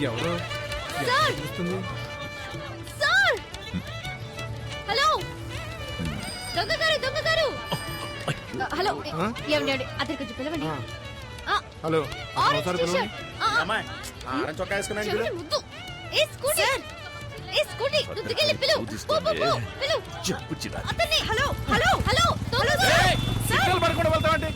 ఎవరు sir sir hello దొంగగారు hello ఏమండి అతని కొంచెం పిలవండి హలో ఆరెంజ్ ఒకసారి పిలవండి. అమ్మాయి ఆరెంజ్ చొక్కా వేసుకున్నాను చెవిటి ముద్దు ఏ స్కూటీ నువ్వు దిగెళ్ళి పిలువు పిలువు అతన్ని హలో దొంగగారు సిగ్నల్ పడకుండా వెళ్తామండి.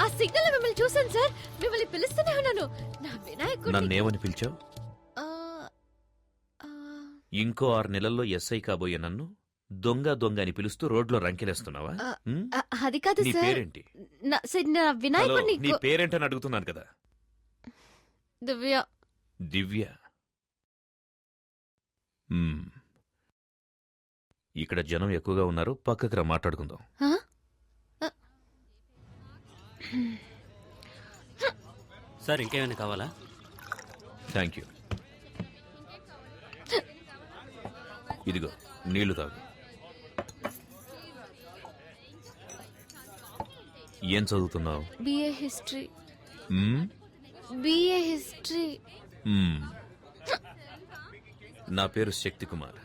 ఆ సిగ్నల్ మిమ్మల్ని చూసాను సార్. మిమ్మల్ని పిలుస్తూనే ఉన్నాను. నా వినాయకుడు నన్నేమని పిలిచావు? ఇంకో 6 నెలల్లో ఎస్ఐ కాబోయే నన్ను దొంగ అని పిలుస్తూ రోడ్లో రంకెలేస్తున్నావా? అది కాదు నీ సార్. పేరేంటి? నా హలో, వినాయకుడిని నీ పేరేంటని అడుగుతున్నాను కదా. దివ్య. దివ్య. ఇక్కడ జనం ఎక్కువగా ఉన్నారు, పక్కకి రా మాట్లాడుకుందాం. సార్ ఇంకేమైనా కావాలా? Thank you. ఇదిగో నీళ్లు తాగు. ఏం చదువుతున్నావు? BA history. నా పేరు శక్తి కుమార్.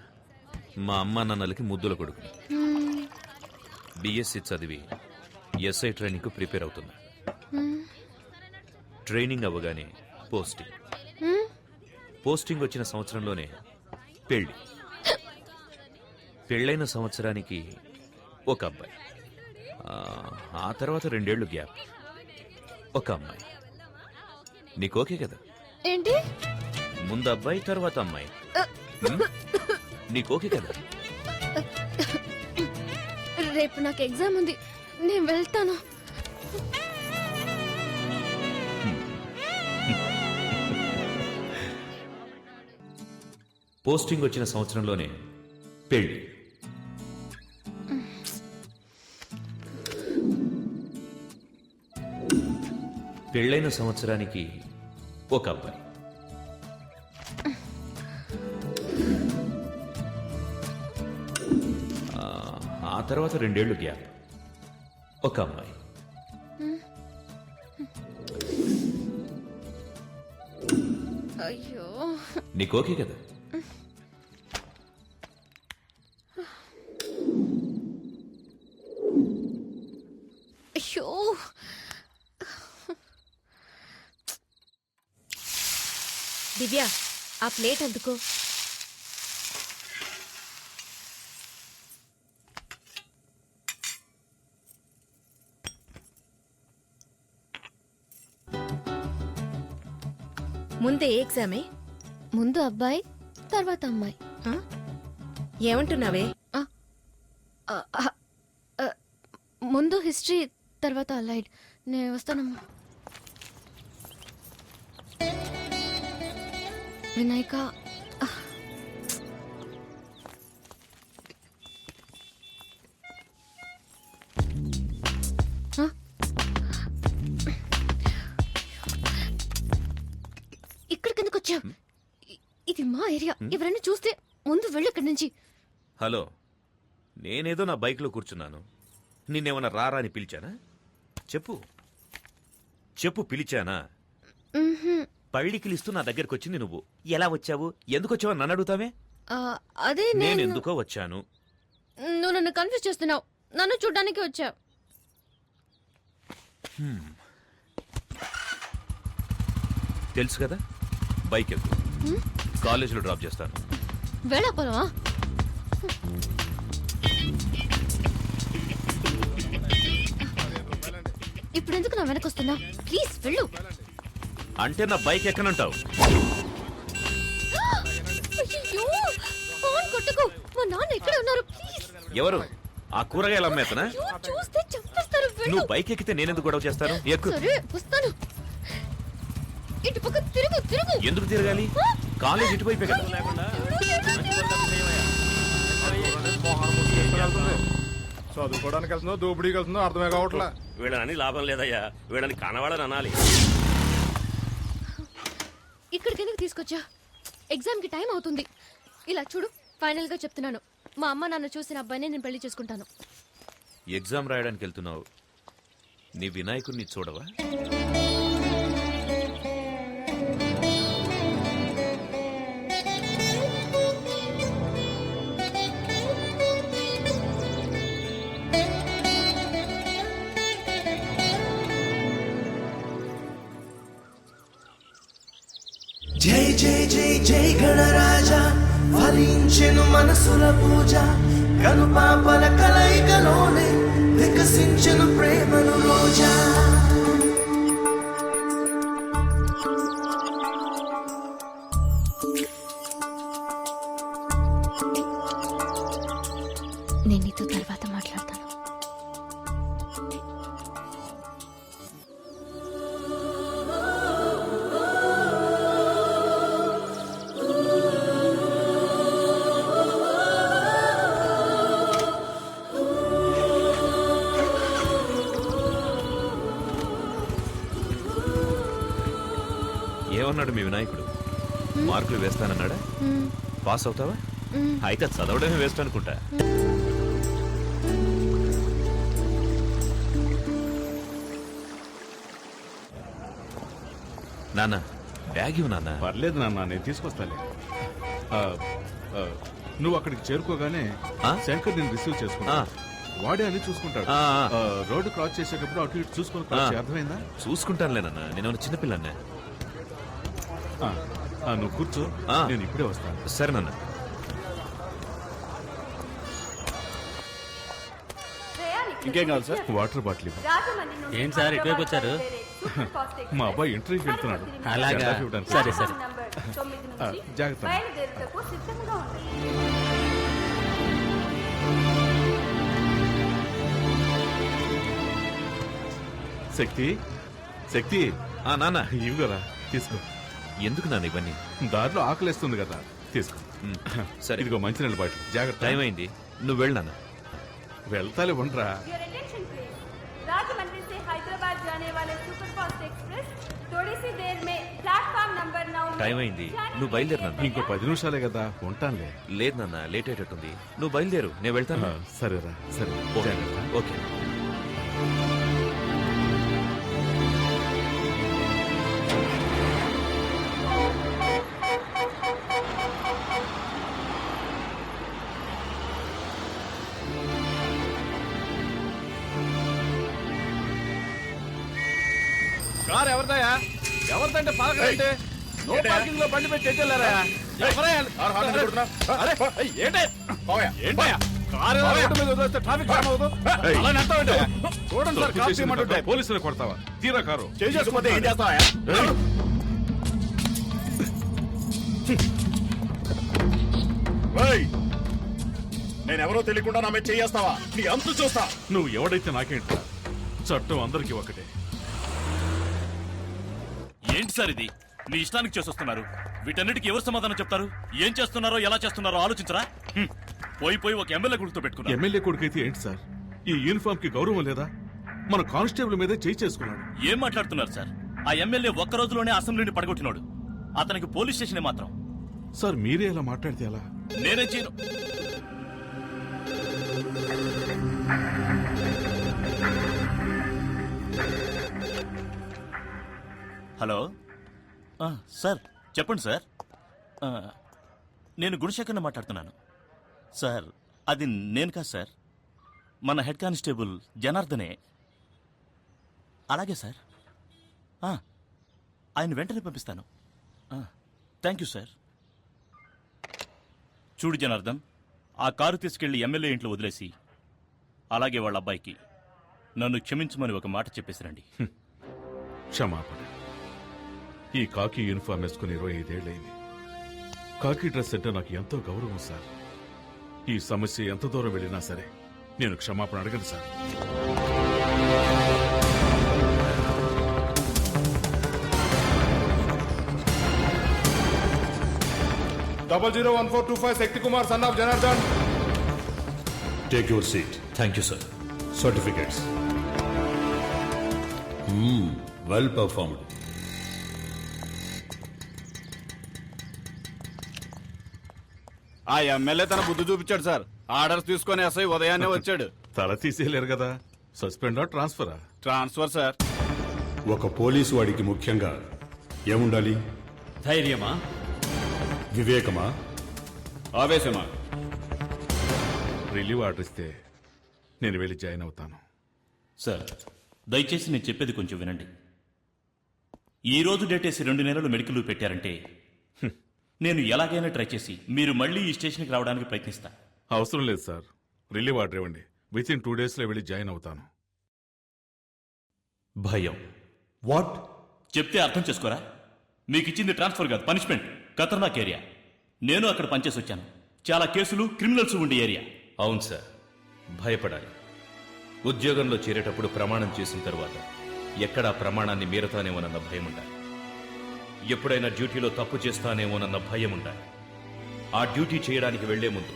మా అమ్మా నాన్నలకి ముద్దుల కొడుకు. బిఎస్సి చదివి ఎస్ఐ ట్రైనింగ్ కు ప్రిపేర్ అవుతున్నా. ట్రైనింగ్ అవ్వగానే పోస్టింగ్ వచ్చిన సంవత్సరంలోనే పెళ్ళైన సంవత్సరానికి ఒక అబ్బాయి, ఆ తర్వాత 2 ఏళ్లు గ్యాప్, ఒక అమ్మాయి. నీకు ఓకే కదా? ఏంటి? ముందు అబ్బాయి తర్వాత అమ్మాయి. నీకు ఓకే కదా? రేపు నాకు ఎగ్జామ్ ఉంది, నేను వెళ్తాను. పోస్టింగ్ వచ్చిన సంవత్సరంలోనే పెళ్లి. పెళ్ళైన సంవత్సరానికి ఒక అబ్బాయి, ఆ తర్వాత 2 ఏళ్లు గ్యాప్, ఒక అమ్మాయి. అయ్యో, నీకు ఓకే కదా? అయ్యో. దివ్య, ఆ ప్లేట్ అందుకో. ముందే ఏ ఎగ్జామే? ముందు అబ్బాయి తర్వాత అమ్మాయి. ఏమంటున్నావే? ముందు హిస్టరీ తర్వాత అలైడ్. నేను వస్తానమ్మా. వినాయక, ఇక్కడికి ఎందుకు వచ్చా? ఇది మా ఏరియా. ఎవరైనా చూస్తే ముందు వెళ్ళు ఇక్కడి నుంచి. హలో, నేనేదో నా బైక్లో కూర్చున్నాను, నిన్నేమన్నా రారా అని పిలిచానా? చెప్పు పిలిచానా? పళ్ళికిలిస్తూ నా దగ్గరికి వచ్చింది నువ్వు. ఎలా వచ్చావు, ఎందుకు వచ్చావు నన్ను అడుగుతావే? అదే నేను ఎందుకో వచ్చాను. నువ్వు నన్ను కన్ఫ్యూజ్ చేస్తున్నావు. నన్ను చూడ్డానికి వచ్చా. తెలుసు కదా, బైక్ ఎక్కువ కాలేజీలో డ్రాప్ చేస్తాను. వెళ్ళపోవా? ఇప్పుడు ఎందుకు నా వెనకొస్తున్నా? ప్లీజ్ వెళ్ళు. అంటే నా బైక్ ఎక్కనంటావు? అయ్యో, ఫోన్ కొట్టుకో. మా నాన్న ఎక్కడ ఉన్నారు? ప్లీజ్. ఎవరు? ఆ కూరగాయలు అమ్మేతనా? చూస్తే చంపేస్తారు. నువ్వు బైక్ ఎక్కితే నేనెందుకు గొడవ చేస్తాను? ఎక్కు. సరే వస్తాను. ఇటు పక్క తిరుగు. ఎందుకు తిరగాలి? కాలేజ్ ఇటువైపే కదా. చదువుకోవడానికి వెళ్తుందో దోపిడీకి వెళ్తుందో అర్థమే కావట్లా. వీళ్ళని లాభం లేదయ్యా, వీళ్ళని కనవాడని అనాలి. ఇక్కడికి ఎందుకు తీసుకొచ్చా? ఎగ్జామ్ కి టైం అవుతుంది. ఇలా చూడు, ఫైనల్ గా చెప్తున్నాను, మా అమ్మ నాన్న చూసిన అబ్బాయిని నేను పెళ్లి చేసుకుంటాను. ఎగ్జామ్ రాయడానికి వెళ్తున్నావు, నీ వినాయకుడిని చూడవా? జై జై జై జై గణరాజా ఫలించెను మనసుల పూజ కనుపాపల కలయికలోనే వికసించెను ప్రేమను రోజా నేను నీతో తర్వాత మాట్లాడతాను. ఏమన్నాడు మీ వినాయకుడు? మార్కులు వేస్తానన్నాడా? పాస్ అవుతావా? అయితే చదవడమే వేస్ట్ అనుకుంటా. నాన్న బ్యాగ్ ఇవ్వు నాన్న. పర్లేదు నాన్న, నేను తీసుకొస్తాలే. ఆ, ఆ, నువ్వు అక్కడికి చేరుకోగానే ఆ? శంకర్ నేను రిసీవ్ చేసుకుంటా. ఆ. వాడే అని చూసుకుంటాడు. ఆ, ఆ. ఆ, రోడ్డు క్రాస్ చేసేటప్పుడు అటు ఇటు చూసుకొని క్రాస్ చేయి. అర్థమైందా? చూసుకుంటానులే నాన్న, నేను చిన్నపిల్లన్నా. ఆ, ఆ, నువ్వు కూర్చో, ఆ. నేను ఇప్పుడే వస్తాను. సరే నాన్న. ఇంకేం కావాలి సార్? వాటర్ బాటిల్ ఇవ్వు. ఏంటి సార్ ఇటువైపు వచ్చారు? మా అబ్బాయి ఇంటర్వ్యూకి వెళ్తున్నాడు. అలాగా? జెండా ఇవ్వడానికి. సరే సరే. ఆ, జాగ్రత్త. శక్తి, శక్తి, ఆ నాన్న, ఇవ్వరా, తీసుకో. ఎందుకు నాన్న ఇవన్నీ? దారిలో ఆకలేస్తుంది కదా, తీసుకో. సరే, ఇదిగో మంచినీళ్ళ బాటిల్, జాగ్రత్త. టైం అయింది, నువ్వు వెళ్ళు నాన్న. వెళ్తాలే, ఉండరా. Your attention please. राजमंड्री से हैदराबाद जाने वाले सुपरफास्ट एक्सप्रेस थोड़ी सी देर में प्लेटफॉर्म नंबर 9 టైం అయింది, నువ్వు బయలుదేరు నాన్న. ఇంకో 10 నిమిషాలే కదా, ఉంటానులే. లేదు నాన్న, లేట్ అయ్యేటట్టుంది. నువ్వు బయలుదేరు, నేను వెళ్తాను. ఆ, సరేరా, సరే, ఓకే జాగ్రత్త. ఓకే. కారు ఎవరిదయా? ఎవరిదంటే పాలకంటే నో పార్కింగ్ లో బండి పెట్టి ఎట్టెళ్ళారా? ఎవరయ్యా? అరే, ఏంటే? ఏంటయ్యా? కారు ఏదో రోడ్డు మీద వదిలేస్తే ట్రాఫిక్ జామ్ అవ్వదు? అలా నెడతావేంటి? చూడండి సార్, కారు తీయమంటుంటే. పోలీసులు కొడతావా? తీరా కారు. చేసుకుంటే ఏం చేస్తావా? నేనెవరో తెలియకుండా నా మీద చేయేస్తావా? నీ అంతు చూస్తా. నువ్వు ఎవడైతే నాకేంట, చట్టం అందరికీ ఒకటే. ఏంటి సార్ ఇది? మీ ఇష్టానికి చేసొస్తున్నారు. వీటన్నిటికీ ఎవరు సమాధానం చెప్తారు? ఏం చేస్తున్నారో ఎలా చేస్తున్నారో ఆలోచించరా? పోయి పోయి ఒక ఎమ్మెల్యే గుర్తు పెట్టుకున్నారు. ఎమ్మెల్యే కొడుకైతే ఏంటి సార్? ఈ యూనిఫామ్ కి గౌరవం లేదా? మన కానిస్టేబుల్ మీదే చేయి చేసుకున్నాడు. ఏం మాట్లాడుతున్నారు సార్? ఆ ఎమ్మెల్యే ఒక్క రోజులోనే అసెంబ్లీని పడగొట్టినాడు. అతనికి పోలీస్ స్టేషన్ మాత్రం. సార్, మీరే ఇలా మాట్లాడితే ఎలా? నేనేం చేయను. హలో సార్, చెప్పండి సార్. నేను గుణశేఖర్ని మాట్లాడుతున్నాను సార్. అది నేను కాదు సార్, మన హెడ్ కానిస్టేబుల్ జనార్దనే. అలాగే సార్, ఆయన వెంటనే పంపిస్తాను. Thank you sir. చూడు జనార్దన్, ఆ కారు తీసుకెళ్లి ఎమ్మెల్యే ఇంట్లో వదిలేసి అలాగే వాళ్ళ అబ్బాయికి నన్ను క్షమించమని ఒక మాట చెప్పేసిరండి. క్షమాపణ. ఈ కాకి యూనిఫామ్ వేసుకుని 25 ఏళ్ళైంది. కాకి డ్రెస్ అంటే నాకు ఎంతో గౌరవం సార్. ఈ సమస్య ఎంత దూరం వెళ్ళినా సరే నేను క్షమాపణ అడగను sir. 001425 Shakti Kumar, son of Janardhan. Take your seat. Thank you, sir. Certificates. Well performed. ఆ ఎమ్మెల్యే తన బుద్ధి చూపించాడు సార్. ఆర్డర్స్ తీసుకొని ఎస్ఐ ఉదయాన్నే వచ్చాడు. తల తీసేయలేరు కదా. సస్పెండా ట్రాన్స్ఫరా? Transfer sir. ఒక పోలీసు వాడికి ముఖ్యంగా ఏముండాలి? ధైర్యమా, వివేకమా, ఆవేశమా? రిలీవ్ ఆర్డర్ ఇస్తే నేను వెళ్ళి జాయిన్ అవుతాను. సార్ దయచేసి నేను చెప్పేది కొంచెం వినండి. ఈ రోజు డేటేసి 2 నెలలు మెడికల్ లీవ్ పెట్టారంటే నేను ఎలాగైనా ట్రై చేసి మీరు మళ్ళీ ఈ స్టేషన్కి రావడానికి ప్రయత్నిస్తా. అవసరం లేదు సార్, రిలీవ్ ఆర్డర్ ఇవ్వండి. వితిన్ 2 days వెళ్ళి జాయిన్ అవుతాను. భయం వాట్? చెప్తే అర్థం చేసుకోరా? మీకు ఇచ్చింది ట్రాన్స్ఫర్ కాదు, పనిష్మెంట్. ఖతర్నాక్ ఏరియా. నేను అక్కడ పనిచేసి వచ్చాను. చాలా కేసులు, క్రిమినల్స్ ఉండే ఏరియా. అవును సార్, భయపడాలి. ఉద్యోగంలో చేరేటప్పుడు ప్రమాణం చేసిన తర్వాత ఎక్కడా ప్రమాణాన్ని మీరతానేమోనన్న భయం ఉండాలి. ఎప్పుడైనా డ్యూటీలో తప్పు చేస్తానేమోనన్న భయం ఉండాలి. ఆ డ్యూటీ చేయడానికి వెళ్లే ముందు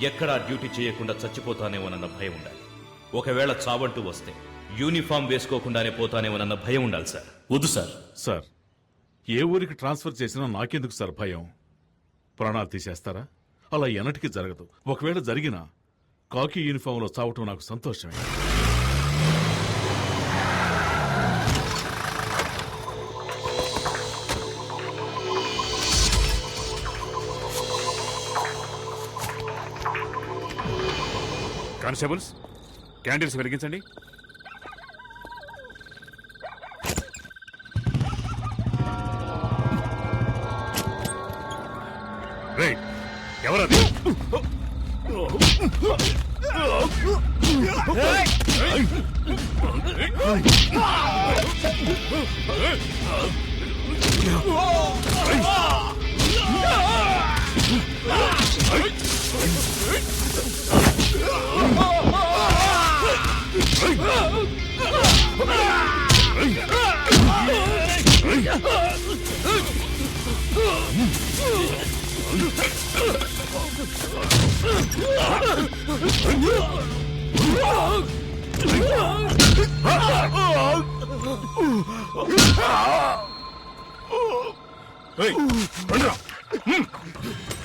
ఎక్కడా డ్యూటీ చేయకుండా చచ్చిపోతానేమోనన్న భయం ఉండాలి. ఒకవేళ చావంటూ వస్తే యూనిఫామ్ వేసుకోకుండానే పోతానేమోనన్న భయం ఉండాలి సార్. వద్దు సార్. సార్, ఏ ఊరికి ట్రాన్స్ఫర్ చేసినా నాకెందుకు సార్ భయం? ప్రాణాలు తీసేస్తారా? అలా ఎన్నటికీ జరగదు. ఒకవేళ జరిగినా కాకి యూనిఫామ్లో చావటం నాకు సంతోషమే. కానిస్టేబుల్స్, క్యాండిల్స్ వెలిగించండి. రైట్, ఎవరది?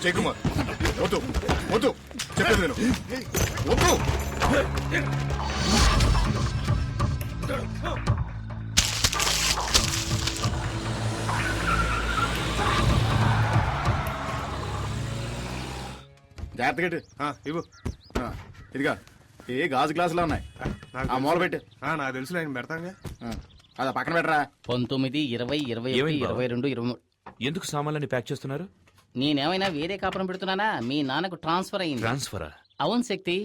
జయకుమార్, వద్దు వద్దు, చెప్పేది నేను వద్దు. జాగ్రత్తగా ఇవ్వు. ఇదిగా ఏ గాజు గ్లాసులో ఉన్నాయి, ఆ మూల పెట్టు. నాకు తెలుసు, నేను పెడతాను. అదా పక్కన పెట్టరా. 19, 20, 21, ఏమైంది బావ? 22, 23. ఎందుకు సామాన్లని ప్యాక్ చేస్తున్నారు? నేనేమైనా వేరే కాపురం పెడుతున్నానా? మీ నాన్నకు ట్రాన్స్ఫర్ అయింది. ట్రాన్స్ఫరా? అవును శక్తి.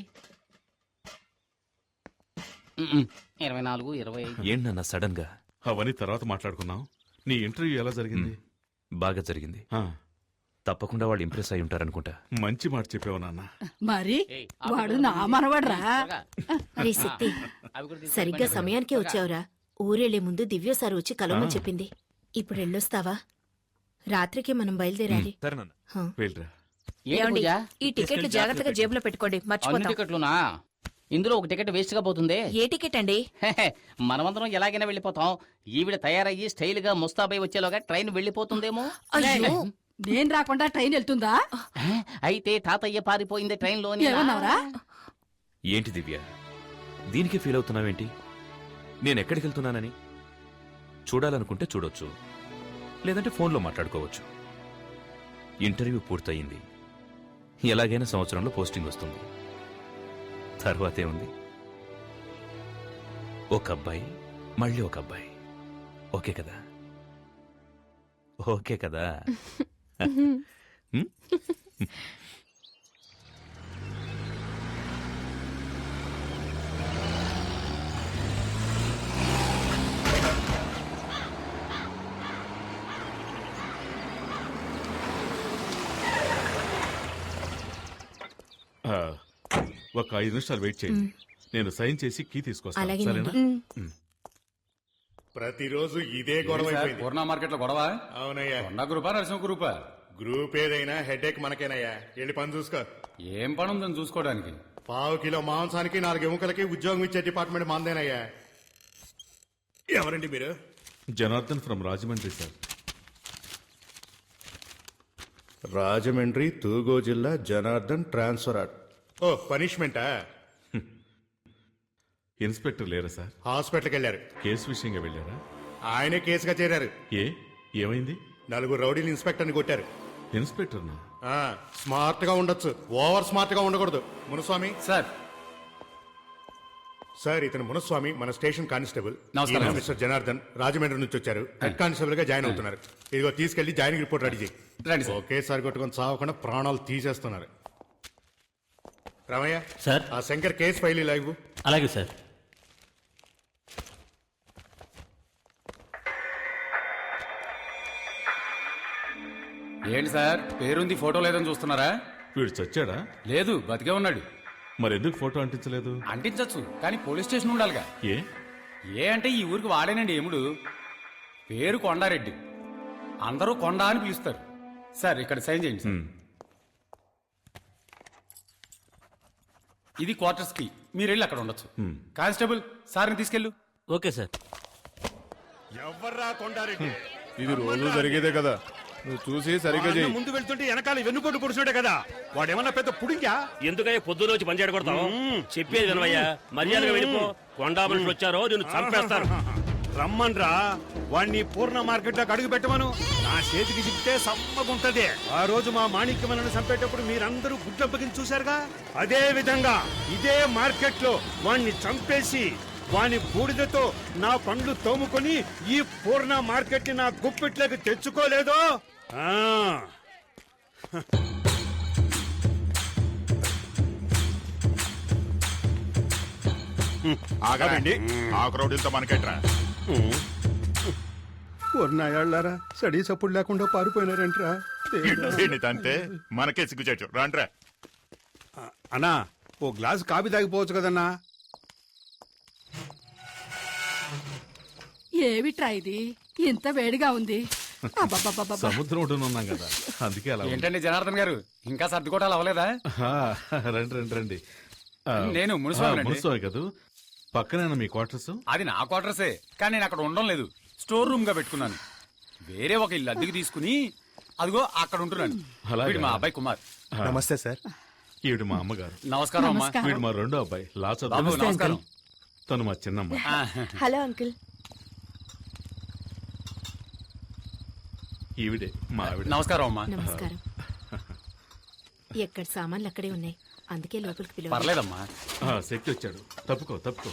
24, 25. ఏంటన్నా సడన్ గా? అవన్నీ తర్వాత మాట్లాడుకున్నాం. నీ ఇంటర్వ్యూ ఎలా జరిగింది? బాగా జరిగింది. ఆ, తప్పకుండా వాళ్ళు ఇంప్రెస్ అయి ఉంటారనుకుంటా. మంచి మాట చెప్పావు నాన్న. మరి ఏయ్, వాడు నా మనవడ్రా. త్వరగా. అరే శక్తి, అవి కూడా తీసుకొని సరిగ్గా బండి సమయానికే త్వరగా. వచ్చావురా. ఊరెళ్లే ముందు దివ్య సార్ వచ్చి కలవమని చెప్పింది. ఇప్పుడు వెళ్ళొస్తావా? రాత్రికి మనం బయలుదేరాలి. సరే నాన్న. హా. వెళ్ళరా. ఏంటి పూజ? ఈ టికెట్లు జాగ్రత్తగా జేబులో పెట్టుకోండి, అన్ని మర్చిపోతాం. టికెట్లునా? ఇందులో ఒక టికెట్ వేస్ట్ గా పోతుంది. ఏ టికెట్ అండి? మనమందరం ఎలాగైనా వెళ్ళిపోతాం. ఈవిడ తయారయ్యి స్టైల్ గా ముస్తాబై వచ్చేలోగా ట్రైన్ వెళ్ళిపోతుందేమో. అయ్యో, నేను రాకుండా ట్రైన్ వెళ్తుందా? అయితే తాతయ్య పారిపోయింది ట్రైన్ లోని. ఏమన్నావురా? ఏంటి దివ్య, దీనికి ఫీల్ అవుతున్నావేంటి? నేను ఎక్కడికి వెళ్తున్నానని? చూడాలనుకుంటే చూడొచ్చు, లేదంటే ఫోన్లో మాట్లాడుకోవచ్చు. ఇంటర్వ్యూ పూర్తయింది. ఎలాగైనా సంవత్సరంలో పోస్టింగ్ వస్తుంది. తర్వాతే ఉంది, ఒక అబ్బాయి మళ్ళీ ఒక అబ్బాయి. ఓకే కదా? ఓకే కదా? ఒక 5 నిమిషాలు వెయిట్ చేయండి. నేను సైన్ చేసి కీ తీసుకొస్తాను. అలాగేనండి. సరేనా? ప్రతిరోజు ఇదే గొడవ అయిపోయింది. పూర్ణ మార్కెట్ లో గొడవ. అవునయ్యా, కొండ గ్రూపా, నరసింహ గ్రూపా? గ్రూప్ ఏదైనా హెడేక్ మనకేనయ్యా. వెళ్ళి పని చూసుకో. ఏం పని ఉందని చూసుకోవడానికి? 1/4 కిలో మాంసానికి 4 ఎముకలకి ఉద్యోగం ఇచ్చే డిపార్ట్మెంట్ మాందేనయ్యా. ఎవరండి మీరు? Janardhan from Rajahmundry sir. రాజమండ్రి తూగో జిల్లా జనార్దన్ ట్రాన్స్ఫర్. ఓ పనిష్మెంటా? ఇన్స్పెక్టర్ లేరా సార్? హాస్పిటల్కి వెళ్ళారు. కేసు విషయంగా వెళ్ళారా? ఆయనే కేసుగా చేరారు. ఏమైంది? 4 రౌడీలు ఇన్స్పెక్టర్ని కొట్టారు. ఇన్స్పెక్టర్నా? స్మార్ట్ గా ఉండొచ్చు, ఓవర్ స్మార్ట్ గా ఉండకూడదు. మునుస్వామి సార్. సార్, ఇతను మునుస్వామి, మన స్టేషన్ కానిస్టేబుల్. నమస్కారం. ఈయన మిస్టర్ జనార్దన్, రాజమండ్రి నుంచి వచ్చారు. హెడ్ కానిస్టేబుల్ గా జాయిన్ అవుతున్నారు. ఇదిగో తీసుకెళ్లి జాయినింగ్ రిపోర్ట్ రెడీ చేయి. రండి సార్. ఒకేసారి కొట్టుకొని చావకుండా ప్రాణాలు తీసేస్తున్నారు. రామయ్య సార్. ఆ శంకర్ కేసు ఫైల్ ఇలా ఇవ్వు. అలాగే సార్. ఏంటి సార్, పేరుంది ఫోటో లేదని చూస్తున్నారా? వీడు చచ్చాడా? లేదు, బతికే ఉన్నాడు. మరి ఎందుకు ఫోటో అంటించలేదు? అంటించచ్చు, కానీ పోలీస్ స్టేషన్ ఉండాలిగా. ఏ అంటే ఈ ఊరికి వాడేనండి ఎముడు. పేరు కొండారెడ్డి, అందరూ కొండ అని పిలుస్తారు. సార్, ఇక్కడ సైన్ చేయండి సార్. ఇది క్వార్టర్స్ కి, మీరు వెళ్ళి అక్కడ ఉండొచ్చు. కానిస్టేబుల్, సార్ని తీసుకెళ్ళు. Okay sir. ఎవర్రా కొండారెడ్డి? ఇది రోజు జరిగేదే కదా, నువ్వు చూసి సరిగ్గా చేయి. ముందు వెళ్తుంటే వెనకాల వెన్నుకోటు పొడుచుంటే కదా, వాడేమన్నా పెద్ద పుడింగా? ఎందుకయ్యా పొద్దున వచ్చి పనిచేయడం కొడతావు? చెప్పేది వినవయ్యా, మర్యాదగా వెళ్ళిపో. కొండా మనుషులు వచ్చారో నేను చంపేస్తాను. రమ్మన్రా, వాడిని పూర్ణ మార్కెట్ లోకి అడుగు పెట్టమను. నా చేతికి చిక్కితే సమ్మగుంటది. ఆ రోజు మా మాణిక్యమలను చంపేటప్పుడు మీరందరూ గుడ్లప్పకిని చూశారుగా, అదే విధంగా ఇదే మార్కెట్ లో వాణ్ణి చంపేసి వాని బూడిదతో నా పండ్లు తోముకొని ఈ పూర్ణ మార్కెట్ ని నా గుప్పిట్లోకి తెచ్చుకోలేదో. ఆగండి, ఆ క్రౌడీలతో మనకెట్రా? పూర్ణాయాళ్ళారా సడీ సప్పుడు లేకుండా పారిపోయినారంట్రా. అంటే మనకే సిగ్గుచేటు. రాండ్రా. అన్నా, ఓ గ్లాసు కాఫీ తాగిపోవచ్చు కదన్నా. ఏమిట్రా ఇది ఇంత వేడిగా ఉంది? అబ్బబ్బబ్బబ్బబ్బ. సముద్రం ఒడ్డునున్నాం కదా, అందుకే అలా ఉంది. ఏంటండి జనార్దన్ గారు, ఇంకా సర్దుకోవటాలు అవ్వలేదా? రండి రండి రండి. నేను మున్సిపల్ మున్సిపల్ కదా, పక్కనేనా మీ క్వార్టర్స్? అది నా క్వార్టర్సే, కానీ నేను అక్కడ ఉండడం లేదు. స్టోర్ రూమ్ గా పెట్టుకున్నాను. వేరే ఒక ఇల్లు అద్దెకి తీసుకుని అదిగో అక్కడ ఉంటున్నాను. వీడు మా అబ్బాయి కుమార్. నమస్తే సార్. ఈవిడ మా అమ్మగారు. నమస్కారం అమ్మా. వీడు మా రెండో అబ్బాయి లాచ. బాబు నమస్కారం. తను మా చిన్నమ్మ. Hello uncle. ఈవిడే మా ఆవిడ. నమస్కారం అమ్మా. నమస్కారం. ఎక్కడ సామాన్లు అక్కడే ఉన్నాయి, అందుకే లోపలికి పిలవ. పర్లేదమ్మా. శక్తి వచ్చాడు, తప్పుకో తప్పుకో.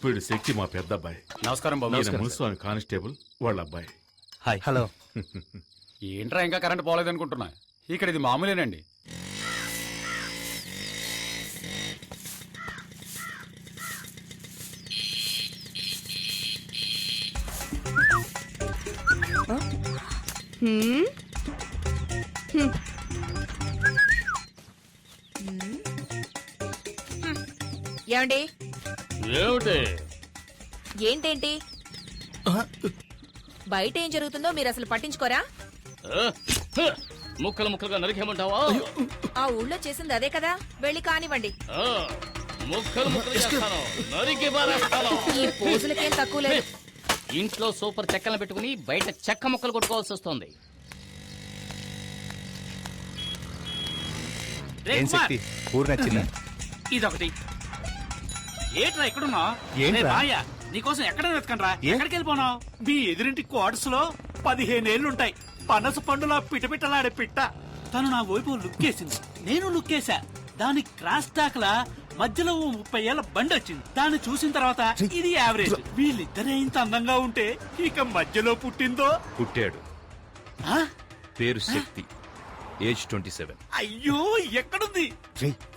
వీడు శక్తి మా పెద్ద అబ్బాయి. నమస్కారం బాబు. మున్సిపల్ కానిస్టేబుల్ వాళ్ళ అబ్బాయి. హాయ్. హలో. ఏంట్రా ఇంకా కరెంట్ పోలేదనుకుంటున్నా, ఇక్కడ ఇది మామూలేనండి. ఏమండి? ఏమిటి? ఏంటేంటి బయట ఏం జరుగుతుందో మీరు అసలు పట్టించుకోరా? ముక్కలు ముక్కలుగా నరికేమంటావా? ఆ ఊళ్ళో చేసింది అదే కదా, వెళ్ళి కానివ్వండి. ముక్కలు ముక్కలు చేస్తాను, నరికి పారేస్తాను. ఈ పోజులకేం తక్కువ లేదు. ఇంట్లో సూపర్ చెక్కలను పెట్టుకుని బయట చెక్క ముక్కలు కొట్టుకోవాల్సి వస్తుంది. ఇదొకటి. ఏట్రా ఎక్కడున్నా? నీకోసం ఎక్కడ వెతకండ్రా? ఎక్కడికి వెళ్ళిపోనావు? మీ ఎదురింటి క్వార్టర్స్ లో 15 ఏళ్లుంటాయి. పనస పండులా పిటపిటలాడే పిట్ట. తను నా వైపు లుక్కేసింది, నేను లుక్కేసా. దాని క్రాస్ టాక్ లా మధ్యలో 30 ఏళ్ల బండి వచ్చింది. దాన్ని చూసిన తర్వాత ఇది యావరేజ్. వీళ్ళిద్దరే ఇంత అందంగా ఉంటే ఇక మధ్యలో పుట్టాడు. పేరు శక్తి, ఏజ్ 27. అయ్యో, ఎక్కడుంది?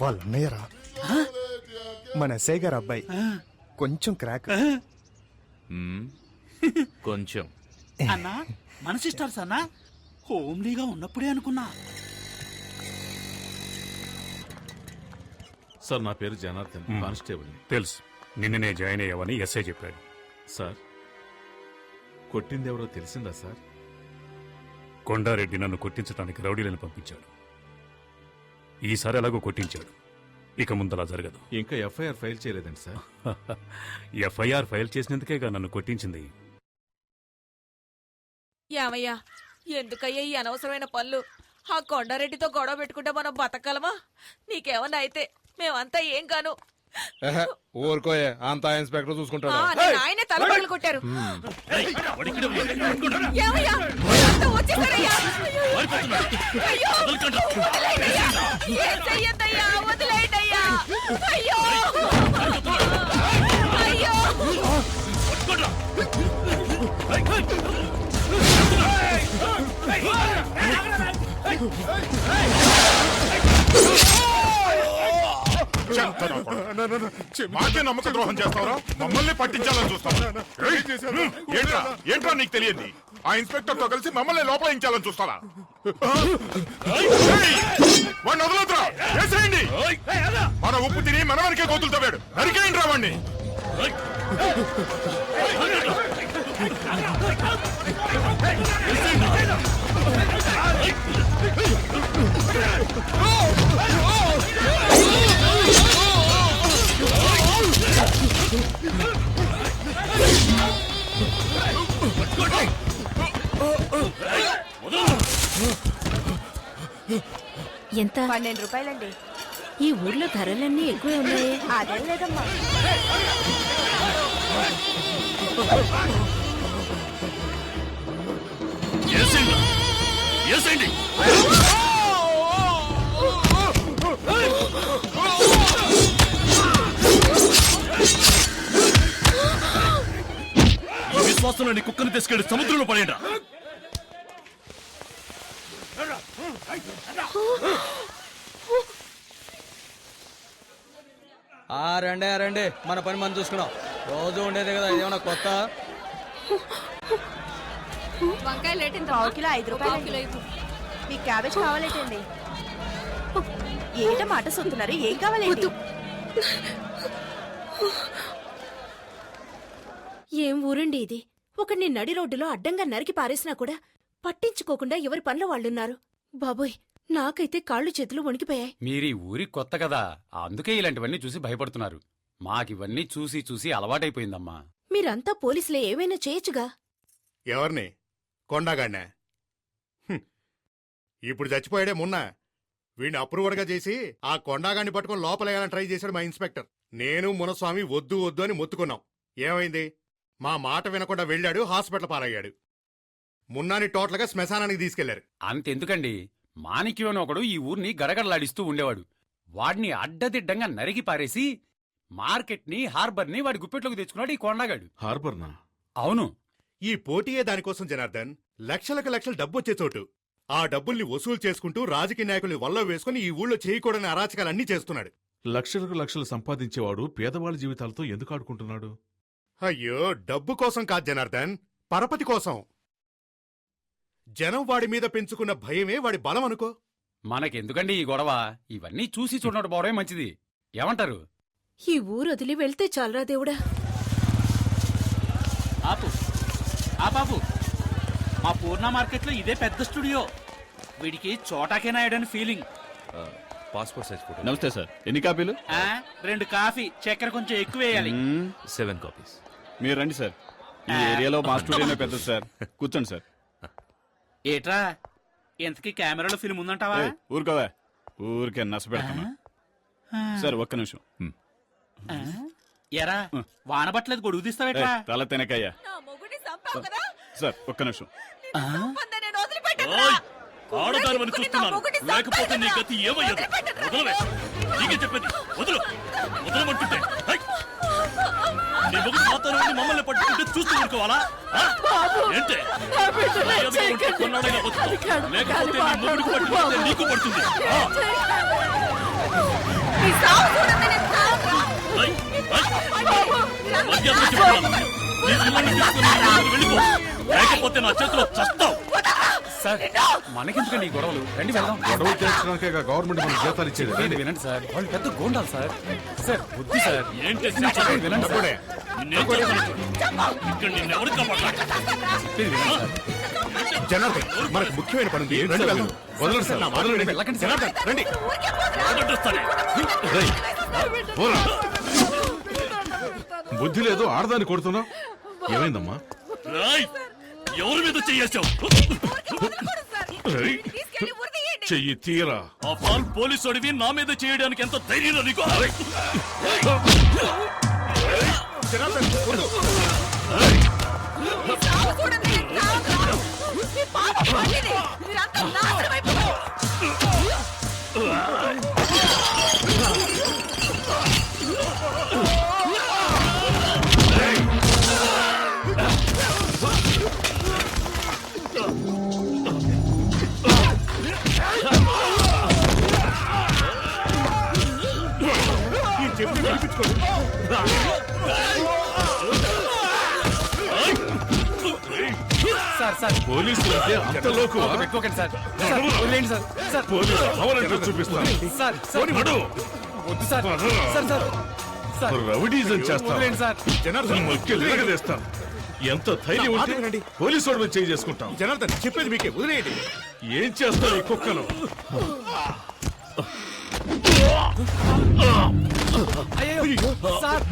వాళ్ళ అన్నయ్యరా, మన ఎస్ఐ గారు అబ్బాయి. కొంచెం క్రాక్. కొంచెం. అన్నా, మన సిస్టర్స్ అన్నా, హోమ్లీగా ఉన్నప్పుడే అనుకున్నా. సార్, నా పేరు జనార్దన్, కానిస్టేబుల్. తెలుసు, నిన్ననే జాయిన్ అయ్యావని ఎస్ఐ చెప్పాడు. సార్, కొట్టింది ఎవరో తెలిసిందా సార్? కొండారెడ్డి నన్ను కొట్టించడానికి రౌడీలను పంపించాడు. ఈసారి ఎలాగో కొట్టించాడు, ఇక ముందలా జరగదు. ఇంకా ఎఫ్ఐఆర్ ఫైల్ చేయలేదండి సార్? ఎఫ్ఐఆర్ ఫైల్ చేసినందుకేగా నన్ను కొట్టించింది. యామయ్యా, ఎందుకయ్యా ఈ అనవసరమైన పనులు? ఆ కొండారెడ్డితో గొడవ పెట్టుకుంటే మనం బతకగలమా? నీకేమన్నా అయితే మేమంతా ఏం కాను. ఊరుకోయే అంతా ఇన్స్పెక్టర్ చూసుకుంటాడు. ఆయనే తలపగలు కొట్టారు. ఏమయ్యా? అంతా వచ్చేసారయ్యా. అయ్యో, వదిలేయండయ్యా. ఏం చెయ్యొద్దయ్యా, వదిలేయండయ్యా. అయ్యో అయ్యో. మాకే నమ్మక ద్రోహం చేస్తావరా? మమ్మల్ని పట్టించాలని చూస్తావు? ఏంట్రా నీకు తెలియదు? ఆ ఇన్స్పెక్టర్ తో కలిసి మమ్మల్ని లోపలించాలని చూస్తారా? వాడిని వదలొద్దురా, వేసేయండి. మన ఉప్పు తిని మన వరకే గోతులు తవ్వాడు, నరికేయండి రా వాడిని. ఎంత? 12 రూపాయలండి. ఈ ఊర్లో ధరలన్నీ ఎక్కువే ఉన్నాయి. అదేం లేదమ్మా. ఈ విశ్వాసంలో కుక్కను తీసుకెళ్లి సముద్రంలో పడేయండి. రండి, మన పని మనం చూసుకున్నాం. రోజు ఉండేదే కదా, ఇదేమన్నా కొత్త? వంకాయ లేట్ ఎంత? 1 కిలో 5 రూపాయలు. మీ క్యాబేజ్ కావాలేటండి? ఏట మాట సొత్తున్నారు, ఏం కావాలండి? ఏం ఊరండి ఇది? ఒకడిని నడి రోడ్డులో అడ్డంగా నరికి పారేసినా కూడా పట్టించుకోకుండా ఎవరి పనుల వాళ్ళున్నారు. బాబోయ్, నాకైతే కాళ్ళు చేతులు వణికిపోయాయి. మీరీ ఊరి కొత్త కదా, అందుకే ఇలాంటివన్నీ చూసి భయపడుతున్నారు. మాకివన్నీ చూసి చూసి అలవాటైపోయిందమ్మా. మీరంతా పోలీసులే, ఏమైనా చేయొచ్చుగా. ఎవరిని? కొండగాడినా? ఇప్పుడు చచ్చిపోయాడే మొన్న. వీడిని అప్రూవర్గా చేసి ఆ కొండగాడిని పట్టుకుని లోపలేయాలని ట్రై చేశాడు మా ఇన్స్పెక్టర్. నేను మునస్వామి వద్దు వద్దు అని మొత్తుకున్నాం. ఏమైంది? మా మాట వినకుండా వెళ్ళాడు, హాస్పిటల్ పాలయ్యాడు. మున్నాని టోటల్గా శ్మశానానికి తీసుకెళ్లారు. అంతెందుకండి, మాణిక్యం అని ఒకడు ఈ ఊరిని గడగడలాడిస్తూ ఉండేవాడు. వాడిని అడ్డదిడ్డంగా నరికి పారేసి మార్కెట్ని, హార్బర్ని వాడి గుప్పెట్లోకి తెచ్చుకున్నాడు ఈ కొండగాడు. హార్బర్నా? అవును. ఈ పోటీయే దానికోసం జనార్దన్. లక్షలకు లక్షలు డబ్బొచ్చే చోటు. ఆ డబ్బుల్ని వసూలు చేసుకుంటూ రాజకీయ నాయకుల్ని వల్ల వేసుకుని ఈ ఊళ్ళో చేయకూడని అరాచకాలన్నీ చేస్తున్నాడు. లక్షలకు లక్షలు సంపాదించేవాడు పేదవాళ్ళ జీవితాలతో ఎందుకు ఆడుకుంటున్నాడు? అయ్యో, డబ్బు కోసం కాదు జనార్దన్, పరపతి కోసం. జనం వాడి మీద పెంచుకున్న భయమే వాడి బలం అనుకో. మనకెందుకండి ఈ గొడవ? ఇవన్నీ చూసి చూడడం పోవడమే మంచిది. ఏమంటారు? ఈ ఊరు వదిలి వెళ్తే చాలరా దేవుడా. ఆపు ఆపాపు. మా పూర్ణ మార్కెట్లో ఇదే పెద్ద స్టూడియో. వీడికి Chota K నాయుడని feeling. Passport size photo. నమస్తే సార్, ఎన్ని కాపీలు? 2 కాఫీ, చక్కెర కొంచెం ఎక్కువ వేయాలి. 7 కాపీస్. మీరు రండి సార్, ఈ ఏరియాలో మా స్టూడియోనే పెద్దది సార్. కూర్చోండి సార్. ఏట్రా, ఎంతకీ కెమెరాలో ఫిల్మ్ ఉందంటావా? ఊరుకోవా, ఊరికే నచ్చ పెడతాను సార్. ఒక్క నిమిషం. ఎరా, వాన పట్టలేదు, గొడుగు తీస్తావేట్రా? తల తినకయ్యా నా మొగుడిని చంపావు కదా? సార్. ఒక్క నిమిషం. నేను వదిలిపెట్టనురా. ఆడదానివని చూస్తున్నాను, లేకపోతే నీ గతి ఏమయ్యదు. వదలవే, నీకే చెప్పేది. వదలు, వదలమంటుంటే. నీ మొగుడు మాత్రం మమ్మల్ని పట్టుకుంటే చూస్తూ ఊరుకోవాలా? ఏంటే కొన్నాడైనా బతుకు, లేకపోతే నీ మొగుడికి పట్టుకుంటే నీకు పడుతుంది. మధ్యాహ్నం చెప్తున్నాను, నీ పిల్లల్ని తీసుకుని వెళ్ళిపో, లేకపోతే నా చేతిలో చస్తావు. సార్, మనకెందుకండి ఈ గొడవలు? రండి వెళ్దాం. గొడవలు చేర్చడానికే గవర్నమెంట్ మనకు జీతాలు ఇచ్చేది. చెప్పేది వినండి సార్, వాళ్ళు పెద్ద గోండాలు సార్. సార్ వద్దు సార్. ఏంటి వినండి సార్. ఇక్కడ నిన్నెవరు కాపాడాలి? చెప్పేది వినండి సార్. జనార్దన్, మనకు ముఖ్యమైన పని ఉంది. రండి వెళ్దాం. వదలండి సార్, వదలండి. వెళ్ళకండి సార్. జనార్దన్, రండి. పోరా. బుద్ధి లేదు, ఆడదాన్ని కొడుతున్నావు. ఏమైందమ్మా? ఎవరి మీద చేసావు? తీసుకెళ్ళి ఉరి తీయండి. చెయ్యి తీరా. ఆ ఫాల్ పోలీసు అడివి నా మీద చేయడానికి ఎంత ధైర్యం నీకు? సార్ పోలీసులు అంటే అంత లోకు పెట్టుకోకండి సార్. వదిలేండి సార్. సార్ పోలీసు అవలంటే చూపిస్తాను. సార్ సార్ నడు. వద్దు sir. Sir sir sir rowdyism చేస్తాను. వదిలేండి సార్. మొక్కేస్తాను. ఎంత ధైర్యం ఉంటే పోలీసు వాడి మీద చేయి చేసుకుంటాం. జనార్దన్ చెప్పేది మీకే, వదిలేయండి. ఏం చేస్తావు ఈ కుక్కను? అయ్యో సార్.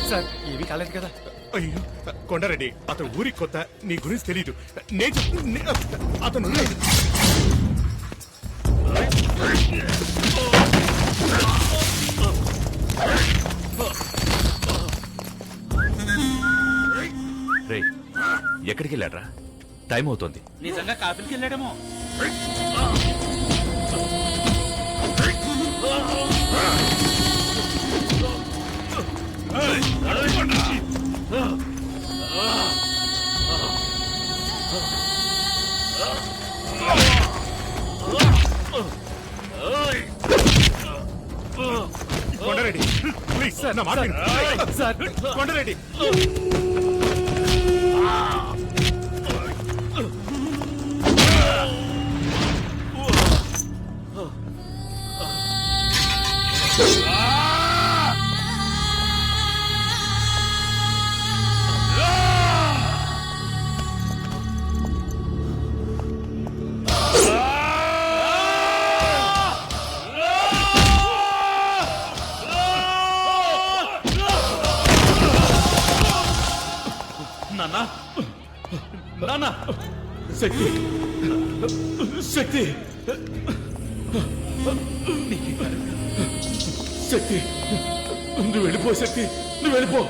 సార్ ఏమీ కాలేదు కదా? అయ్యో కొండారెడ్డి, అతను ఊరికి కొత్త, నీ గురించి తెలీదు. అతను రే, ఎక్కడికి వెళ్ళాడ్రా? టైం అవుతుంది. నిజంగా కాఫీకి వెళ్ళాడేమో. కొండారెడ్డి ప్లీజ్ నా మాట విను. సార్ కొండారెడ్డి నాన్న, నాన్న, శక్తి, శక్తి, శక్తి, నువ్వు వెళ్ళిపో. శక్తి, నువ్వు వెళ్ళిపో.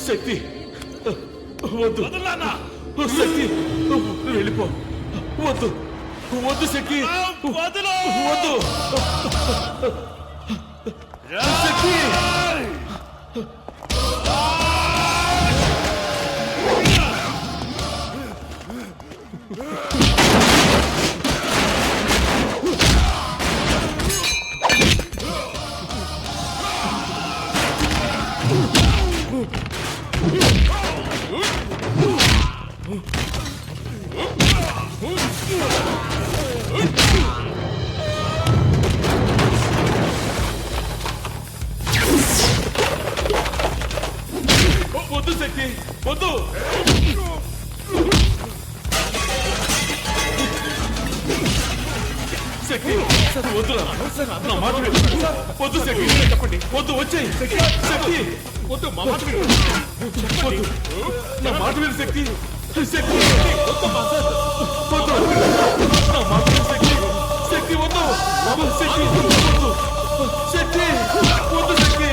శక్తి వద్దు. శక్తి నువ్వు వెళ్ళిపో. వద్దు, వద్దు శక్తి, వద్దు, శక్తి. వద్దు శక్తి, వద్దు. శక్తి వద్దురా, నా మాట విను. వద్దు శక్తి, చెప్పండి. వద్దు, వచ్చేయి. శక్తి వద్దు, మా మాట విను. వద్దు, నా మాట విను శక్తి. శక్తి వద్దు, నా మాట విను శక్తి. శక్తి వద్దు, శక్తి వద్దు, శక్తి వద్దు, శక్తి.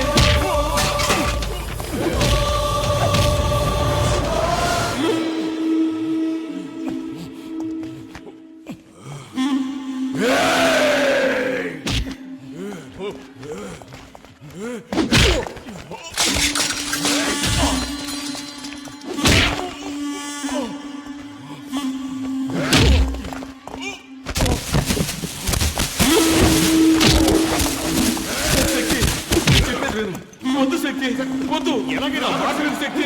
వద్దు శక్తి, వద్దు. ఎలాగైనా మాట విను శక్తి.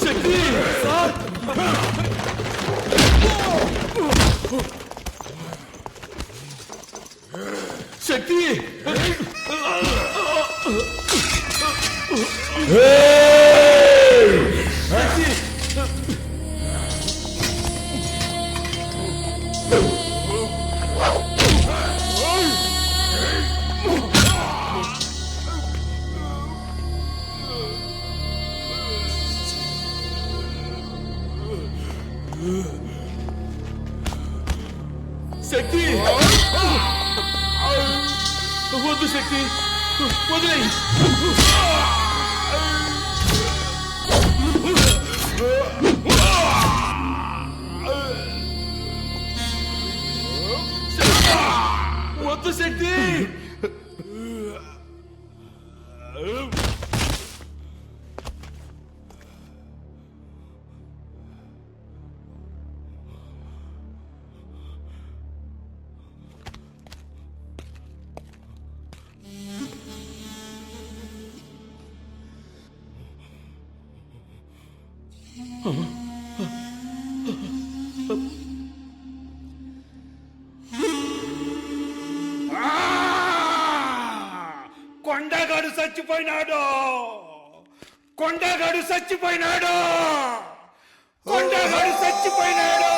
శక్తి సార్ శక్తి శక్తి వద్దు శక్తి వదిలేయి వద్దు శక్తి కొండగాడు చచ్చిపోయినాడు కొండగాడు చచ్చిపోయినాడు కొండగాడు చచ్చిపోయినాడు